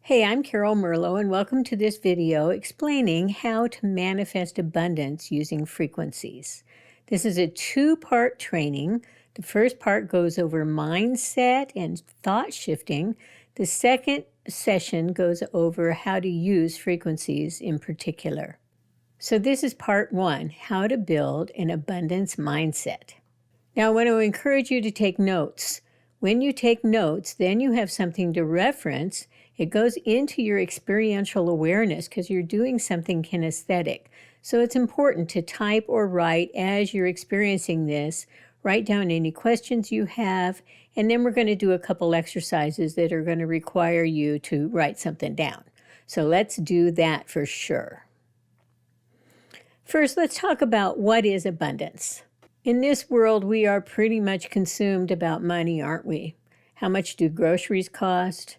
Hey, I'm Carol Merlo, and welcome to this video explaining how to manifest abundance using frequencies. This is a two-part training. The first part goes over mindset and thought shifting. The second session goes over how to use frequencies in particular. So this is part one, how to build an abundance mindset. Now, I want to encourage you to take notes. When you take notes, then you have something to reference. It goes into your experiential awareness because you're doing something kinesthetic. So it's important to type or write as you're experiencing this. Write down any questions you have, and then we're going to do a couple exercises that are going to require you to write something down. So let's do that for sure. First, let's talk about what is abundance. In this world, we are pretty much consumed about money, aren't we? How much do groceries cost?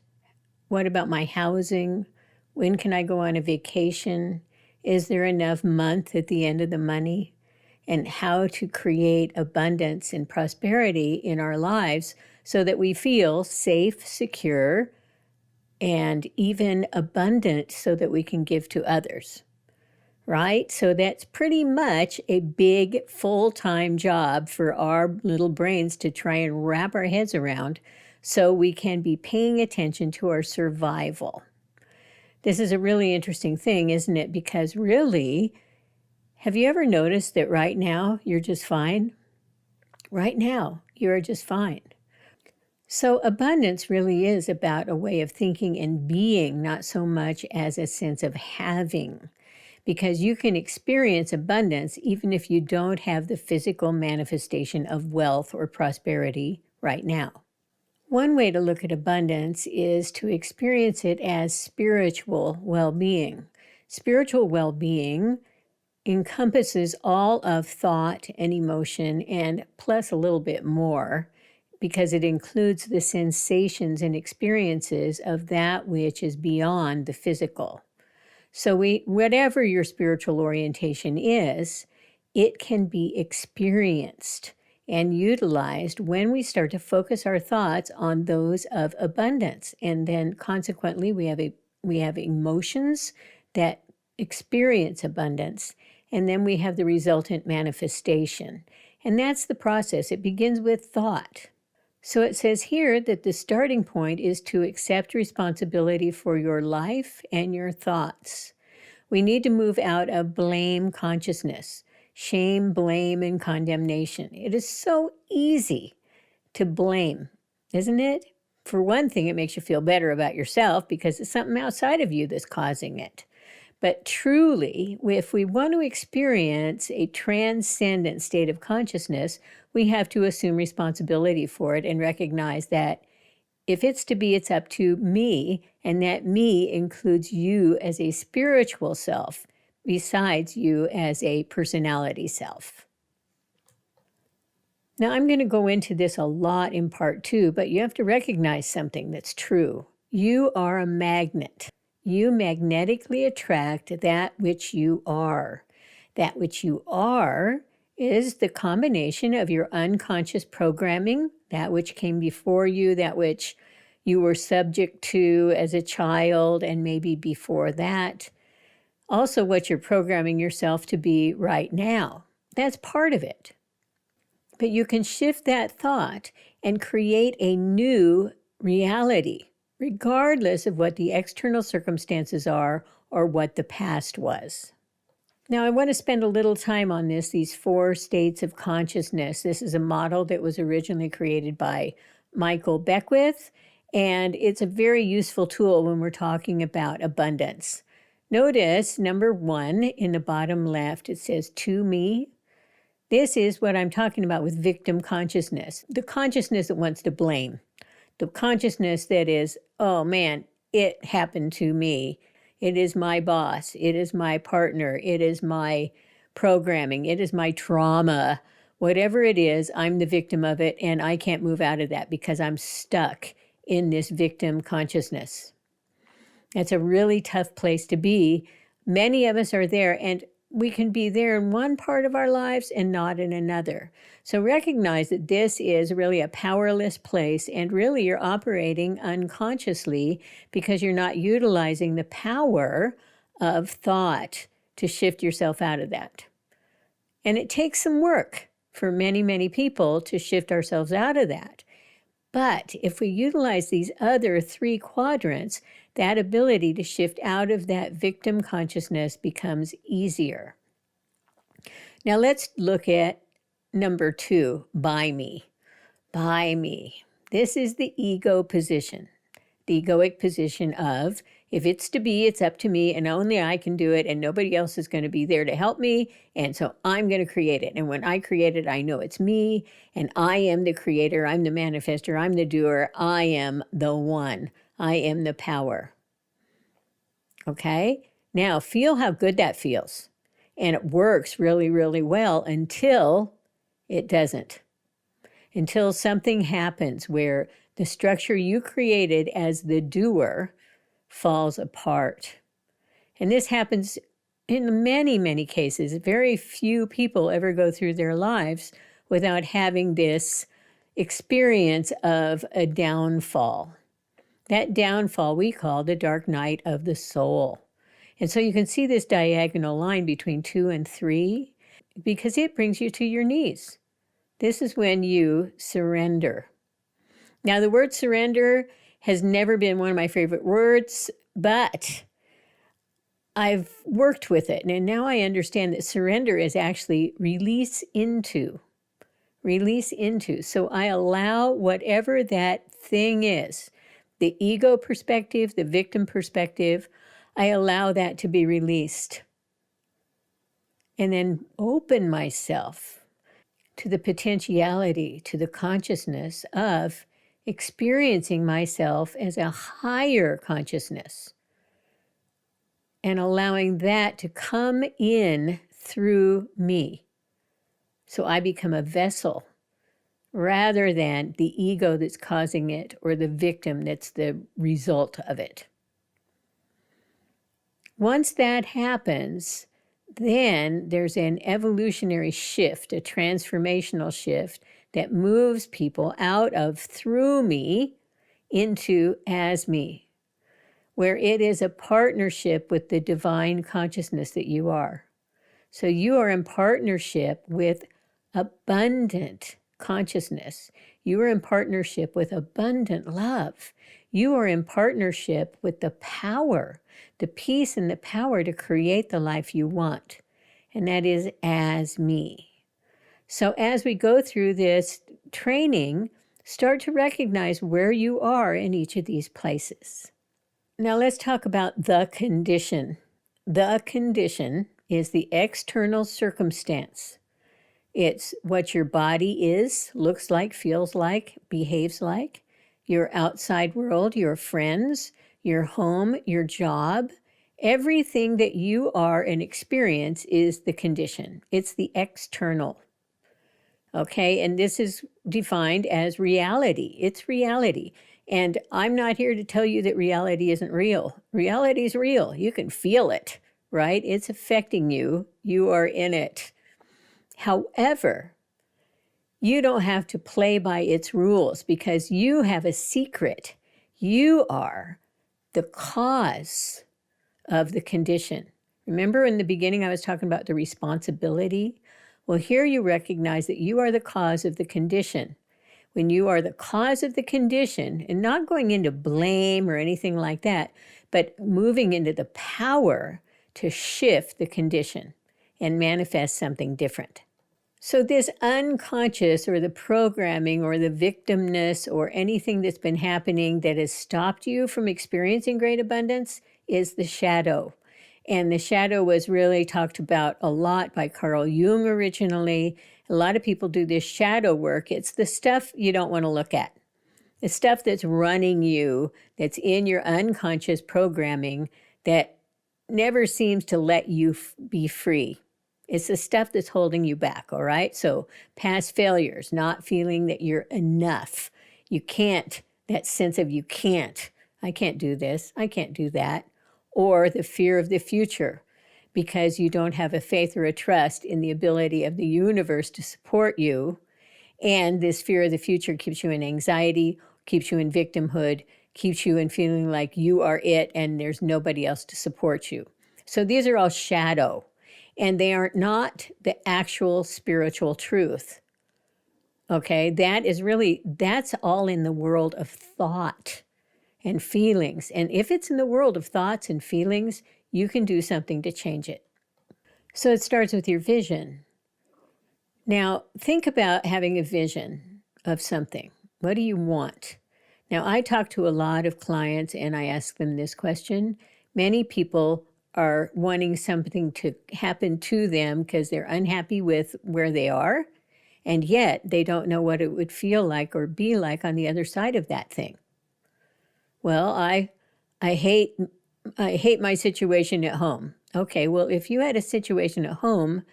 What about my housing? When can I go on a vacation? Is there enough month at the end of the money? And how to create abundance and prosperity in our lives so that we feel safe, secure, and even abundant so that we can give to others. Right? So that's pretty much a big full-time job for our little brains to try and wrap our heads around so we can be paying attention to our survival. This is a really interesting thing, isn't it? Because really, have you ever noticed that right now you're just fine? Right now, you're just fine. So abundance really is about a way of thinking and being, not so much as a sense of having. Because you can experience abundance even if you don't have the physical manifestation of wealth or prosperity right now. One way to look at abundance is to experience it as spiritual well-being. Spiritual well-being encompasses all of thought and emotion and plus a little bit more because it includes the sensations and experiences of that which is beyond the physical. So whatever your spiritual orientation is, it can be experienced and utilized when we start to focus our thoughts on those of abundance. And then consequently, we have emotions that experience abundance, and then we have the resultant manifestation. And that's the process. It begins with thought. So it says here that the starting point is to accept responsibility for your life and your thoughts. We need to move out of blame consciousness, shame, blame, and condemnation. It is so easy to blame, isn't it? For one thing, it makes you feel better about yourself because it's something outside of you that's causing it. But truly, if we want to experience a transcendent state of consciousness, we have to assume responsibility for it and recognize that if it's to be, it's up to me, and that me includes you as a spiritual self, besides you as a personality self. Now, I'm going to go into this a lot in part two, but you have to recognize something that's true. You are a magnet. You magnetically attract that which you are. That which you are is the combination of your unconscious programming, that which came before you, that which you were subject to as a child and maybe before that. Also what you're programming yourself to be right now. That's part of it. But you can shift that thought and create a new reality, regardless of what the external circumstances are or what the past was. Now, I want to spend a little time on these 4 states of consciousness. This is a model that was originally created by Michael Beckwith, and it's a very useful tool when we're talking about abundance. Notice number 1 in the bottom left, it says to me. This is what I'm talking about with victim consciousness, the consciousness that wants to blame, the consciousness that is, oh man, it happened to me. It is my boss. It is my partner. It is my programming. It is my trauma. Whatever it is, I'm the victim of it, and I can't move out of that because I'm stuck in this victim consciousness. That's a really tough place to be. Many of us are there, and we can be there in one part of our lives and not in another. So recognize that this is really a powerless place, and really you're operating unconsciously because you're not utilizing the power of thought to shift yourself out of that. And it takes some work for many, many people to shift ourselves out of that. But if we utilize these other 3 quadrants, that ability to shift out of that victim consciousness becomes easier. Now let's look at number 2, by me. By me. This is the ego position, the egoic position of, if it's to be, it's up to me, and only I can do it, and nobody else is going to be there to help me, and so I'm going to create it. And when I create it, I know it's me, and I am the creator, I'm the manifester, I'm the doer, I am the one, I am the power. Okay? Now, feel how good that feels. And it works really, really well until it doesn't. Until something happens where the structure you created as the doer falls apart. And this happens in many, many cases. Very few people ever go through their lives without having this experience of a downfall. That downfall we call the dark night of the soul. And so you can see this diagonal line between 2 and 3 because it brings you to your knees. This is when you surrender. Now, the word surrender has never been one of my favorite words, but I've worked with it. And now I understand that surrender is actually release into. Release into. So I allow whatever that thing is, the ego perspective, the victim perspective, I allow that to be released. And then open myself to the potentiality, to the consciousness of experiencing myself as a higher consciousness and allowing that to come in through me. So I become a vessel rather than the ego that's causing it or the victim that's the result of it. Once that happens, then there's an evolutionary shift, a transformational shift that moves people out of through me into as me, where it is a partnership with the divine consciousness that you are. So you are in partnership with abundant consciousness. You are in partnership with abundant love. You are in partnership with the power, the peace and the power to create the life you want. And that is as me. So as we go through this training, start to recognize where you are in each of these places. Now let's talk about the condition. The condition is the external circumstance. It's what your body is, looks like, feels like, behaves like, your outside world, your friends, your home, your job. Everything that you are and experience is the condition. It's the external. Okay, and this is defined as reality. It's reality. And I'm not here to tell you that reality isn't real. Reality is real. You can feel it, right? It's affecting you. You are in it. However, you don't have to play by its rules because you have a secret. You are the cause of the condition. Remember in the beginning I was talking about the responsibility? Well, here you recognize that you are the cause of the condition. When you are the cause of the condition, and not going into blame or anything like that, but moving into the power to shift the condition and manifest something different. So this unconscious or the programming or the victimness or anything that's been happening that has stopped you from experiencing great abundance is the shadow. And the shadow was really talked about a lot by Carl Jung originally. A lot of people do this shadow work. It's the stuff you don't want to look at. The stuff that's running you, that's in your unconscious programming that never seems to let you be free. It's the stuff that's holding you back, all right? So past failures, not feeling that you're enough. You can't, that sense of you can't. I can't do this. I can't do that. Or the fear of the future. because you don't have a faith or a trust in the ability of the universe to support you. And this fear of the future keeps you in anxiety, keeps you in victimhood, keeps you in feeling like you are it and there's nobody else to support you. So these are all shadow, and they are not the actual spiritual truth. Okay, that's all in the world of thought and feelings. And if it's in the world of thoughts and feelings, you can do something to change it. So it starts with your vision. Now, think about having a vision of something. What do you want? Now, I talk to a lot of clients and I ask them this question. Many people are wanting something to happen to them because they're unhappy with where they are, and yet they don't know what it would feel like or be like on the other side of that thing. Well, I hate my situation at home. Okay, well, if you had a situation at home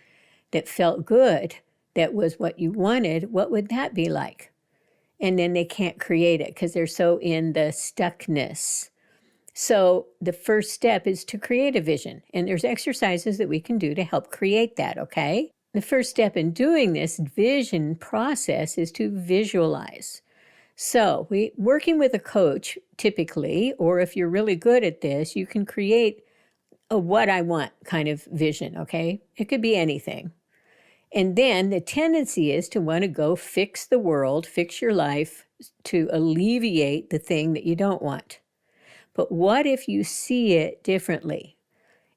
that felt good, that was what you wanted, what would that be like? And then they can't create it because they're so in the stuckness. So the first step is to create a vision. And there's exercises that we can do to help create that, okay? The first step in doing this vision process is to visualize. So working with a coach typically, or if you're really good at this, you can create a what I want kind of vision, okay? It could be anything. And then the tendency is to want to go fix the world, fix your life to alleviate the thing that you don't want. But what if you see it differently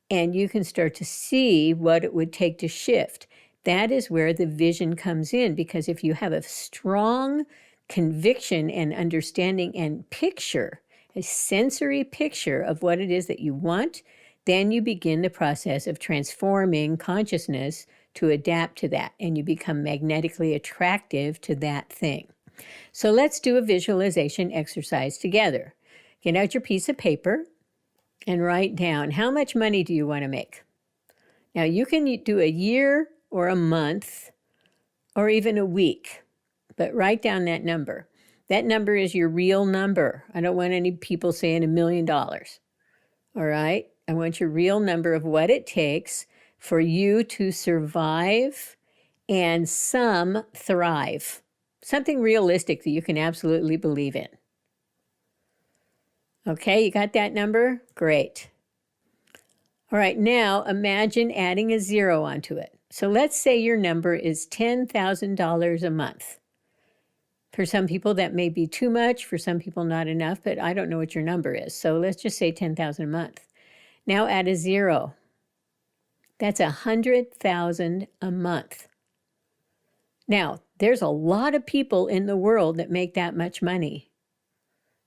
and you can start to see what it would take to shift? That is where the vision comes in, because if you have a strong conviction and understanding and picture, a sensory picture of what it is that you want, then you begin the process of transforming consciousness to adapt to that, and you become magnetically attractive to that thing. So let's do a visualization exercise together. Get out your piece of paper and write down, how much money do you want to make? Now, you can do a year or a month or even a week, but write down that number. That number is your real number. I don't want any people saying $1 million. All right? I want your real number of what it takes for you to survive and some thrive. Something realistic that you can absolutely believe in. Okay, you got that number? Great. All right, now imagine adding a zero onto it. So let's say your number is $10,000 a month. For some people, that may be too much. For some people, not enough, but I don't know what your number is. So let's just say $10,000 a month. Now add a zero. That's $100,000 a month. Now, there's a lot of people in the world that make that much money,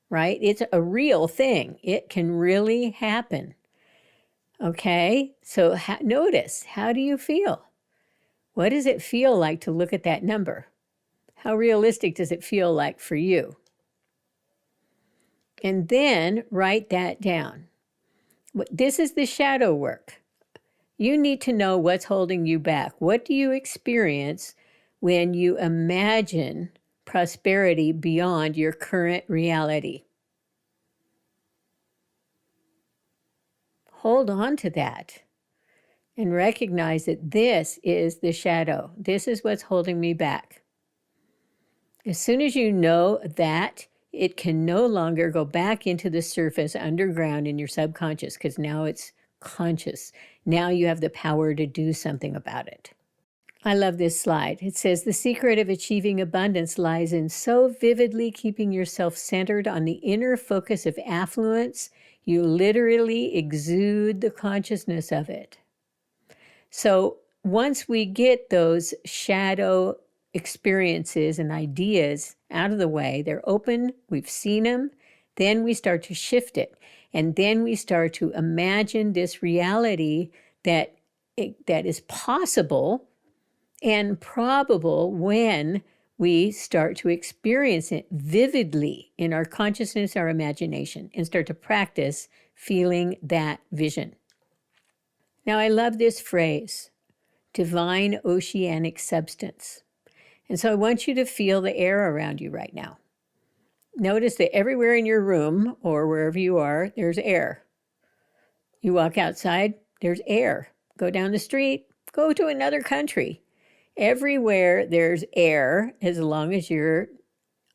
right? It's a real thing. It can really happen. Okay, so notice, how do you feel? What does it feel like to look at that number? How realistic does it feel like for you? And then write that down. This is the shadow work. You need to know what's holding you back. What do you experience when you imagine prosperity beyond your current reality? Hold on to that and recognize that this is the shadow. This is what's holding me back. As soon as you know that, it can no longer go back into the surface underground in your subconscious, because now it's conscious. Now you have the power to do something about it. I love this slide. It says, the secret of achieving abundance lies in so vividly keeping yourself centered on the inner focus of affluence, you literally exude the consciousness of it. So once we get those shadow experiences and ideas out of the way, they're open, we've seen them, then we start to shift it. And then we start to imagine this reality that is possible and probable when we start to experience it vividly in our consciousness, our imagination, and start to practice feeling that vision. Now, I love this phrase, divine oceanic substance. And so I want you to feel the air around you right now. Notice that everywhere in your room or wherever you are, there's air. You walk outside, there's air. Go down the street, go to another country. Everywhere there's air, as long as you're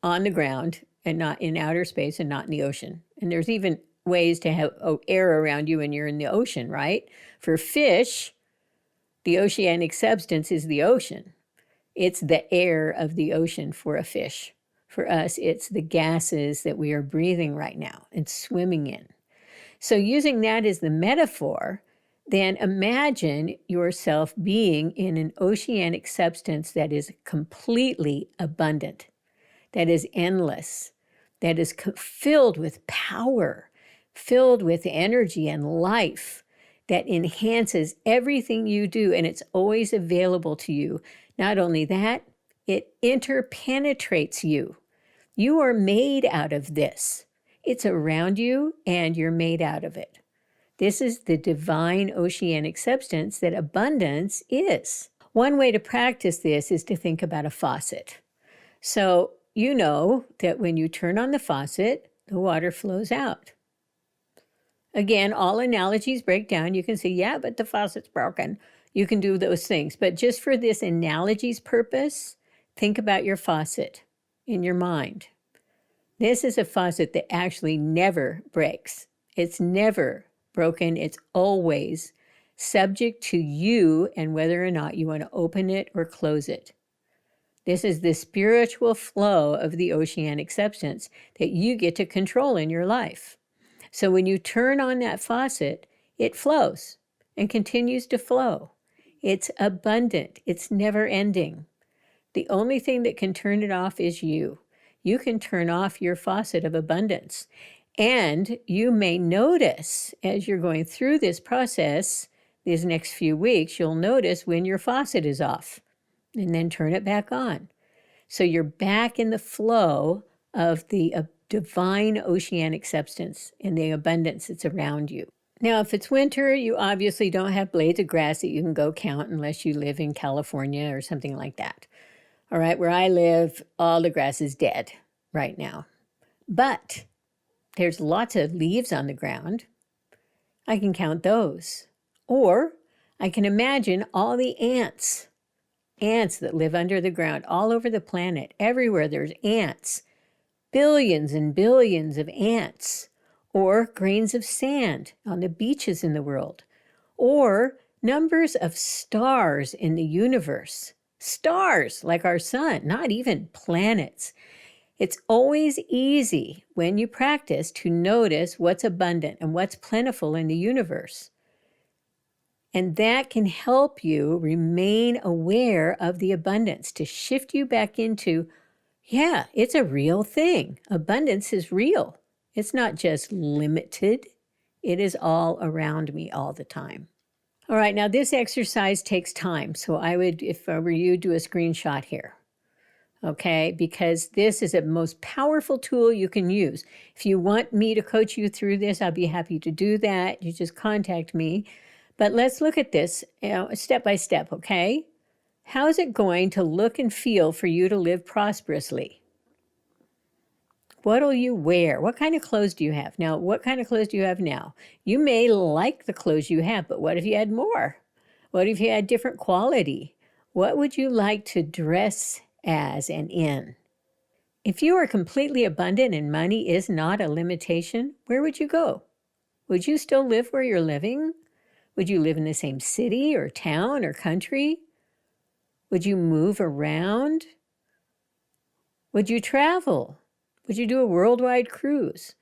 on the ground and not in outer space and not in the ocean. And there's even ways to have air around you when you're in the ocean, right? For fish, the oceanic substance is the ocean. It's the air of the ocean for a fish. For us, it's the gases that we are breathing right now and swimming in. So using that as the metaphor, then imagine yourself being in an oceanic substance that is completely abundant, that is endless, that is filled with power, filled with energy and life, that enhances everything you do, and it's always available to you. Not only that, it interpenetrates you. You are made out of this. It's around you, and you're made out of it. This is the divine oceanic substance that abundance is. One way to practice this is to think about a faucet. So you know that when you turn on the faucet, the water flows out. Again, all analogies break down. You can say, yeah, but the faucet's broken. You can do those things. But just for this analogy's purpose, think about your faucet in your mind. This is a faucet that actually never breaks. It's never broken. It's always subject to you and whether or not you want to open it or close it. This is the spiritual flow of the oceanic substance that you get to control in your life. So when you turn on that faucet, it flows and continues to flow. It's abundant. It's never ending. The only thing that can turn it off is you. You can turn off your faucet of abundance. And you may notice as you're going through this process, these next few weeks, you'll notice when your faucet is off and then turn it back on. So you're back in the flow of the divine oceanic substance and the abundance that's around you. Now, if it's winter, you obviously don't have blades of grass that you can go count unless you live in California or something like that. All right, where I live, all the grass is dead right now. But there's lots of leaves on the ground. I can count those. Or I can imagine all the ants that live under the ground all over the planet. Everywhere there's ants. Billions and billions of ants. Or grains of sand on the beaches in the world. Or numbers of stars in the universe. Stars like our sun, not even planets. It's always easy when you practice to notice what's abundant and what's plentiful in the universe. And that can help you remain aware of the abundance, to shift you back into, yeah, it's a real thing. Abundance is real. It's not just limited. It is all around me all the time. All right, now this exercise takes time. So I would, if I were you, do a screenshot here. Okay, because this is the most powerful tool you can use. If you want me to coach you through this, I'll be happy to do that. You just contact me. But let's look at this step by step, okay? How is it going to look and feel for you to live prosperously? What'll you wear? What kind of clothes do you have? Now, what kind of clothes do you have now? You may like the clothes you have, but what if you had more? What if you had different quality? What would you like to dress as and in? If you are completely abundant and money is not a limitation, where would you go? Would you still live where you're living? Would you live in the same city or town or country? Would you move around? Would you travel? Would you do a worldwide cruise?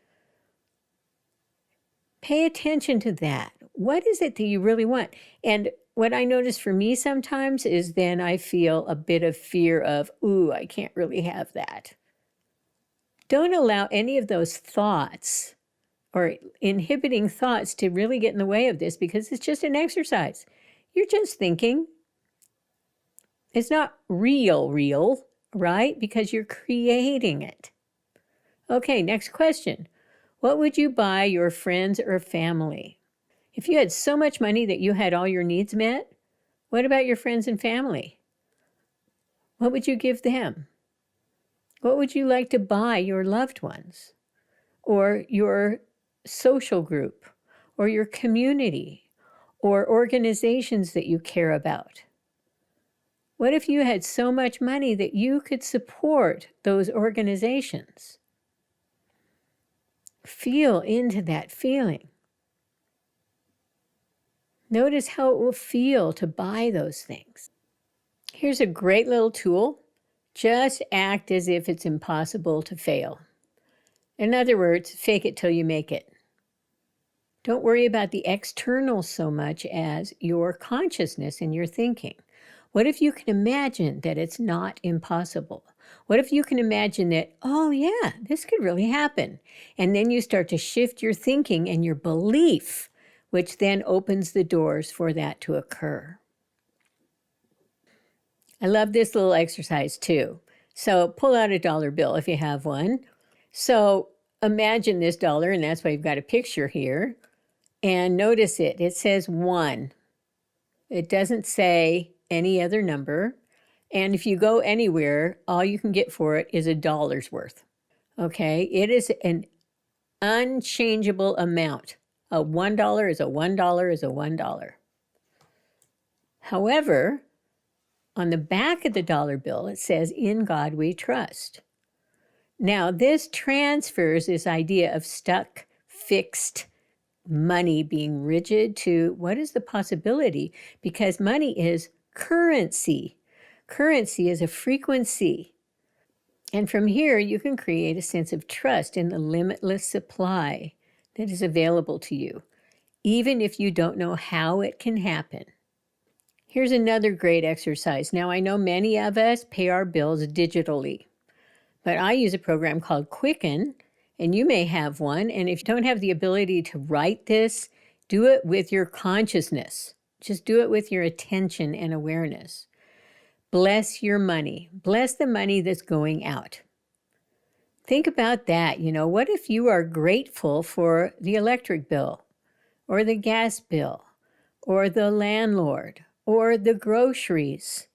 Pay attention to that. What is it that you really want? And what I notice for me sometimes is then I feel a bit of fear of, ooh, I can't really have that. Don't allow any of those thoughts or inhibiting thoughts to really get in the way of this, because it's just an exercise. You're just thinking. It's not real, right? Because you're creating it. Okay, next question. What would you buy your friends or family? If you had so much money that you had all your needs met, what about your friends and family? What would you give them? What would you like to buy your loved ones? Or your social group? Or your community? or organizations that you care about? What if you had so much money that you could support those organizations? Feel into that feeling. Notice how it will feel to buy those things. Here's a great little tool. Just act as if it's impossible to fail. In other words, fake it till you make it. Don't worry about the external so much as your consciousness and your thinking. What if you can imagine that it's not impossible? What if you can imagine that, oh yeah, this could really happen? And then you start to shift your thinking and your belief, which then opens the doors for that to occur. I love this little exercise too. So pull out a dollar bill if you have one. So imagine this dollar, and that's why you've got a picture here. And notice it. It says 1. It doesn't say any other number. And if you go anywhere, all you can get for it is $1 worth. Okay? It is an unchangeable amount. A $1 is a $1 is a $1. However, on the back of the dollar bill, it says, "In God we trust." Now, this transfers this idea of stuck, fixed money being rigid to what is the possibility? Because money is currency. Currency is a frequency. And from here, you can create a sense of trust in the limitless supply that is available to you, even if you don't know how it can happen. Here's another great exercise. Now, I know many of us pay our bills digitally, but I use a program called Quicken, and you may have one. And if you don't have the ability to write this, do it with your consciousness. Just do it with your attention and awareness. Bless your money. Bless the money that's going out. Think about that. What if you are grateful for the electric bill or the gas bill or the landlord or the groceries?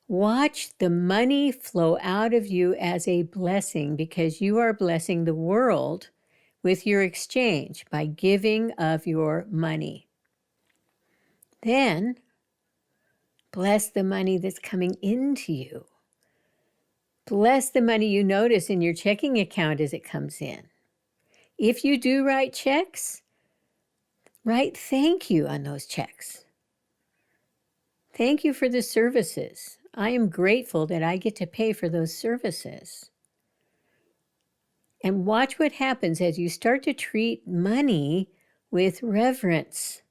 Watch the money flow out of you as a blessing, because you are blessing the world with your exchange by giving of your money. Then, bless the money that's coming into you. Bless the money you notice in your checking account as it comes in. If you do write checks, write thank you on those checks. Thank you for the services. I am grateful that I get to pay for those services. And watch what happens as you start to treat money with reverence.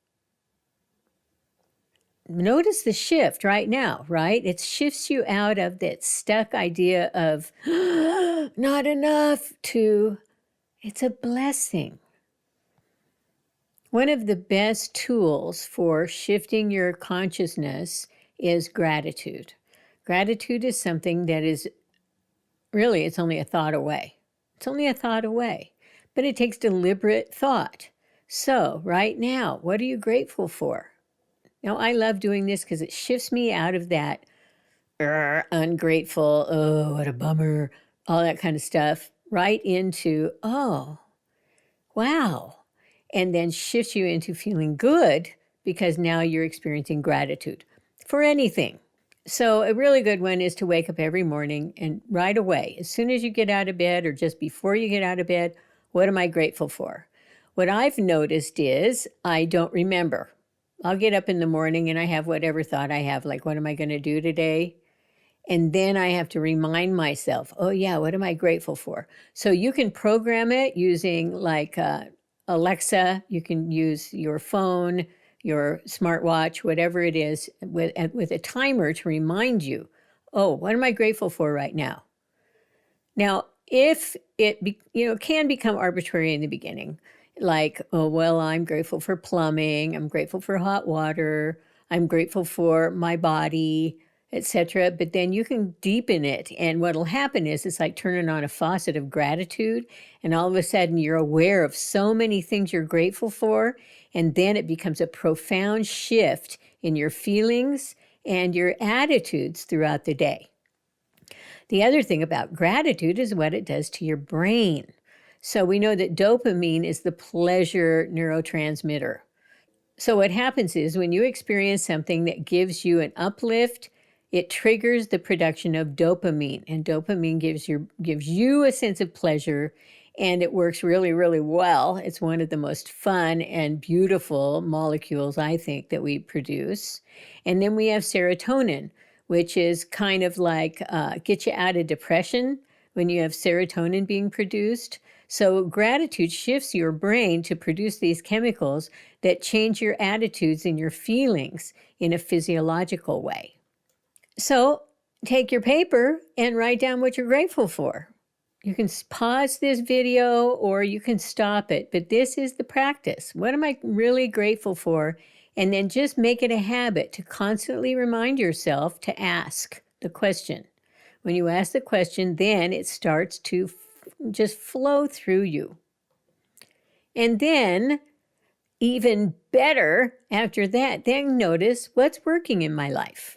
Notice the shift right now, right? It shifts you out of that stuck idea of not enough to it's a blessing. One of the best tools for shifting your consciousness is gratitude. Gratitude is something that is really, it's only a thought away. It's only a thought away, but it takes deliberate thought. So right now, what are you grateful for? Now, I love doing this because it shifts me out of that ungrateful, oh, what a bummer, all that kind of stuff, right into, oh, wow. And then shifts you into feeling good because now you're experiencing gratitude for anything. So a really good one is to wake up every morning and right away, as soon as you get out of bed or just before you get out of bed, what am I grateful for? What I've noticed is I don't remember. I'll get up in the morning and I have whatever thought I have, like, what am I going to do today? And then I have to remind myself, oh yeah, what am I grateful for? So you can program it using like Alexa, you can use your phone, your smartwatch, whatever it is, with a timer to remind you, oh, what am I grateful for right now? Now, if it can become arbitrary in the beginning, like, oh, well, I'm grateful for plumbing, I'm grateful for hot water, I'm grateful for my body, etc. But then you can deepen it. And what'll happen is it's like turning on a faucet of gratitude. And all of a sudden you're aware of so many things you're grateful for. And then it becomes a profound shift in your feelings and your attitudes throughout the day. The other thing about gratitude is what it does to your brain. So we know that dopamine is the pleasure neurotransmitter. So what happens is when you experience something that gives you an uplift, it triggers the production of dopamine, and dopamine gives you a sense of pleasure, and it works really, really well. It's one of the most fun and beautiful molecules, I think, that we produce. And then we have serotonin, which is kind of like get you out of depression when you have serotonin being produced. So gratitude shifts your brain to produce these chemicals that change your attitudes and your feelings in a physiological way. So take your paper and write down what you're grateful for. You can pause this video or you can stop it, but this is the practice. What am I really grateful for? And then just make it a habit to constantly remind yourself to ask the question. When you ask the question, then it starts to just flow through you. And then, even better after that, then notice what's working in my life.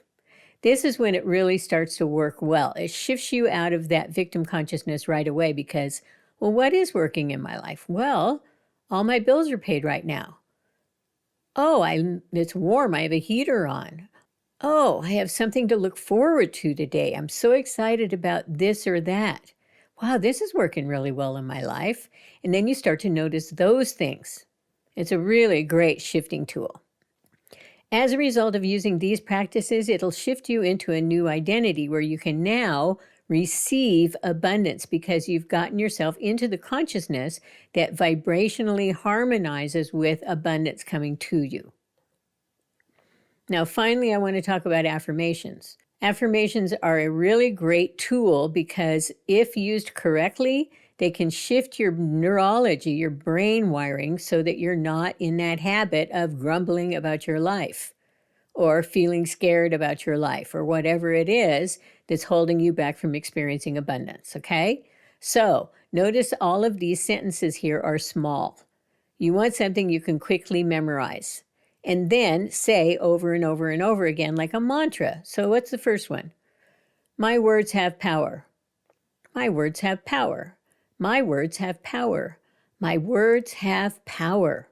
This is when it really starts to work well. It shifts you out of that victim consciousness right away because, well, what is working in my life? Well, all my bills are paid right now. Oh, it's warm. I have a heater on. Oh, I have something to look forward to today. I'm so excited about this or that. Wow, this is working really well in my life. And then you start to notice those things. It's a really great shifting tool. As a result of using these practices, it'll shift you into a new identity where you can now receive abundance because you've gotten yourself into the consciousness that vibrationally harmonizes with abundance coming to you. Now, finally, I want to talk about affirmations. Affirmations are a really great tool because if used correctly, they can shift your neurology, your brain wiring, so that you're not in that habit of grumbling about your life or feeling scared about your life or whatever it is that's holding you back from experiencing abundance, okay? So notice all of these sentences here are small. You want something you can quickly memorize and then say over and over and over again like a mantra. So what's the first one? My words have power. My words have power. My words have power. My words have power.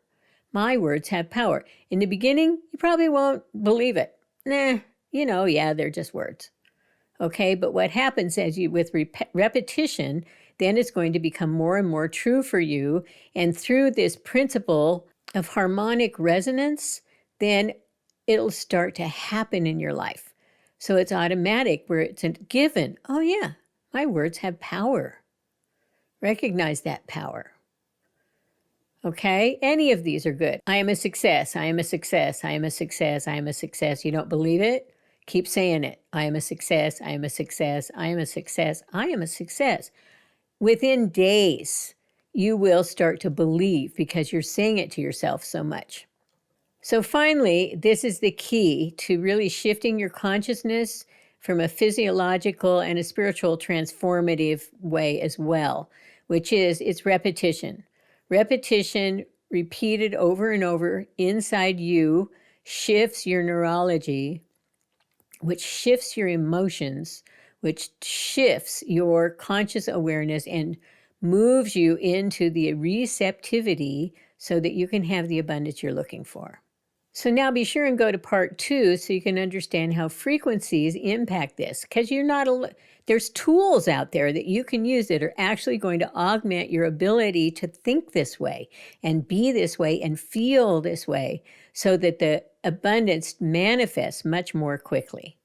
My words have power. In the beginning, you probably won't believe it. Yeah, they're just words. Okay, but what happens with repetition, then it's going to become more and more true for you. And through this principle of harmonic resonance, then it'll start to happen in your life. So it's automatic where it's a given. Oh yeah, my words have power. Recognize that power. Okay, any of these are good. I am a success. I am a success. I am a success. I am a success. You don't believe it? Keep saying it. I am a success. I am a success. I am a success. I am a success. Within days, you will start to believe because you're saying it to yourself so much. So finally, this is the key to really shifting your consciousness from a physiological and a spiritual transformative way as well, which is it's repetition. Repetition repeated over and over inside you shifts your neurology, which shifts your emotions, which shifts your conscious awareness and moves you into the receptivity so that you can have the abundance you're looking for. So now be sure and go to part 2 so you can understand how frequencies impact this, because there's tools out there that you can use that are actually going to augment your ability to think this way and be this way and feel this way so that the abundance manifests much more quickly.